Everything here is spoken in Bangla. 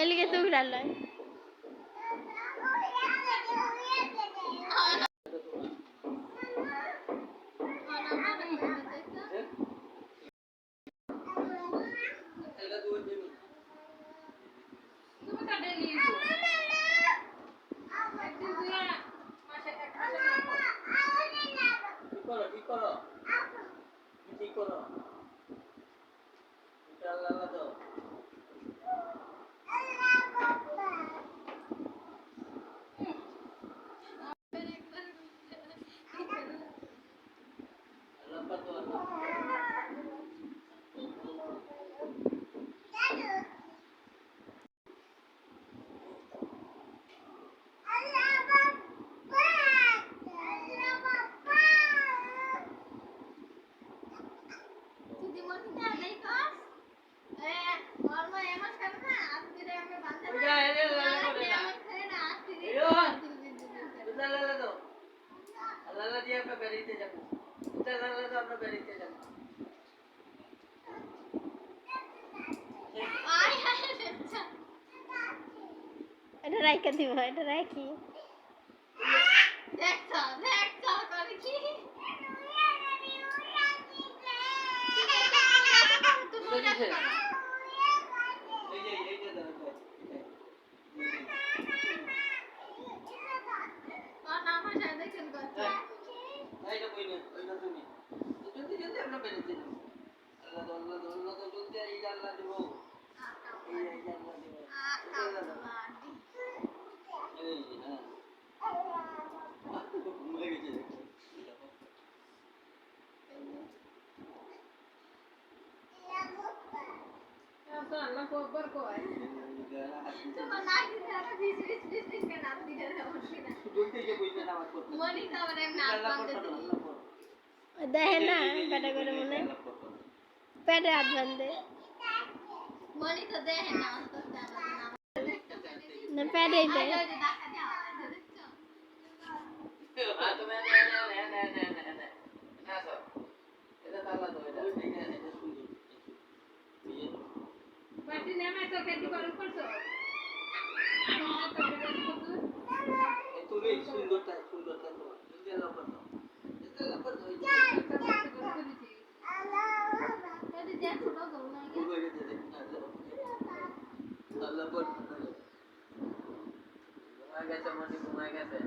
এলিগে তো উড়ালাই এটা রাইখা দিব এটা রাখি Allah ko bar ko ai cuma lagi cara bis ke nanti dari Monica আমার এমনি হাত বাঁধতে দেখে না পেটে করে মনে পেটে হাত বাঁধে মনিকা দেখে না না পেটেই দেয় ঘুমায় গেছে